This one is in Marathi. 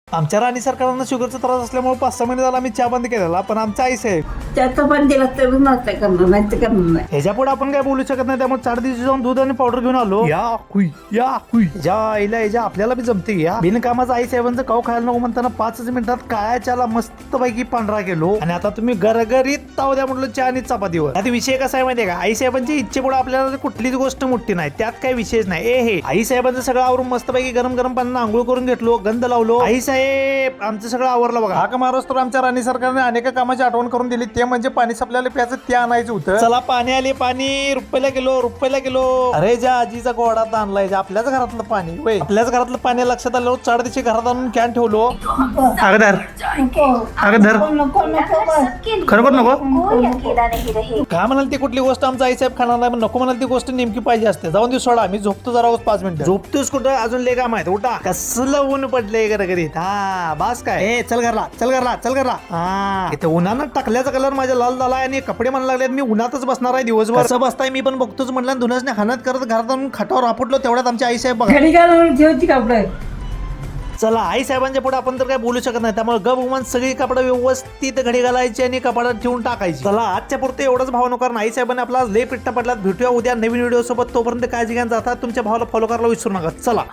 आमच्या राणी सरकारनं शुगरचा त्रास असल्यामुळे 5-6 महिने झाला आम्ही चहा बंद केलेला, पण आमचा आई साहेब त्याचं पण दिलं तर नसतं करणार नाही तर करणार नाही. ह्याच्या पुढे आपण काय बोलू शकत नाही, त्यामुळे 4 दिवशी जाऊन दूध आणि पावडर घेऊन आलो. या आईला याच्या आपल्याला बी जमते. या बिनकामाचा आई साहेबांचं काव खायला नको म्हणताना 5 मिनिटात काय चहाला मस्त पैकी पांढरा केलो. आणि आता तुम्ही गरगरीत ताव द्या म्हटलं चहा आणि चपातीवर. आता विषय कसा आहे माहितीये का, आई साहेबांच्या इच्छेपुढे आपल्याला कुठलीच गोष्ट मोठी नाही, त्यात काही विशेष नाही. हे आई साहेबांचं सगळं आवरून मस्त पैकी गरम गरम पाण्यानं आंघोळ करून घेतलो, गंध लावलो. आई साहेब आमचं सगळं आवरलं बघा. हाक मारस तर आमच्या राणी सरकारने अनेक कामाची आठवण करून दिली, ते म्हणजे पाणी आपल्याला प्यायचं ते आणायचं होतं. चला पाणी आले, पाणी रुपयाला किलो. अरे ज्या आजीचा गोडात आणलाय आपल्याच घरातलं पाणी, वय आपल्याच घरातलं पाणी लक्षात आलं. 4 दिवशी घरात आणून कॅन ठेवलो. अगदर खरोखर नको काय म्हणाल ती कुठली गोष्ट आमचा आईसाहेब खाणार नाही, नको म्हणाल ती गोष्ट नेमकी पाहिजे असते. जाऊन दे सोडा, मी झोपतो जरा 5 मिनिटं. झोपतोस कुठं, अजून लय काम आहेत. उठा, कसलं ऊन पडलंय गरगरीत. हा बास काय, चल घरला. हा इथे उन्हानं टाकल्याचा कलर माझ्या लाल झाला आणि कपडे म्हणायला लागले मी उन्हातच बसणार आहे दिवसभर. कसं बसताय मी पण बघतोच म्हटलं. धुनसने हानत करत घरात आणून खाटावर आपटलो. तेवढ्यात आमच्या आई साहेब बघा. घडी घालून ठेवची कपडे. चला आई साहेबांच्या पुढे आपण तर काय बोलू शकत नाही, त्यामुळे गबगुमान सगळी कपडे व्यवस्थित घडी घालायची आणि कपाडात ठेवून टाकायची. चला आजच्या पुरते एवढंच भावनो, कारण आई साहेबांनी आपला लय पिट्टा पडला. भेटूया उद्या नवीन व्हिडिओ सोबत. तोपर्यंत काळजी घ्या, जाता तुमच्या भावाला फॉलो करायला विसरू नका. चला.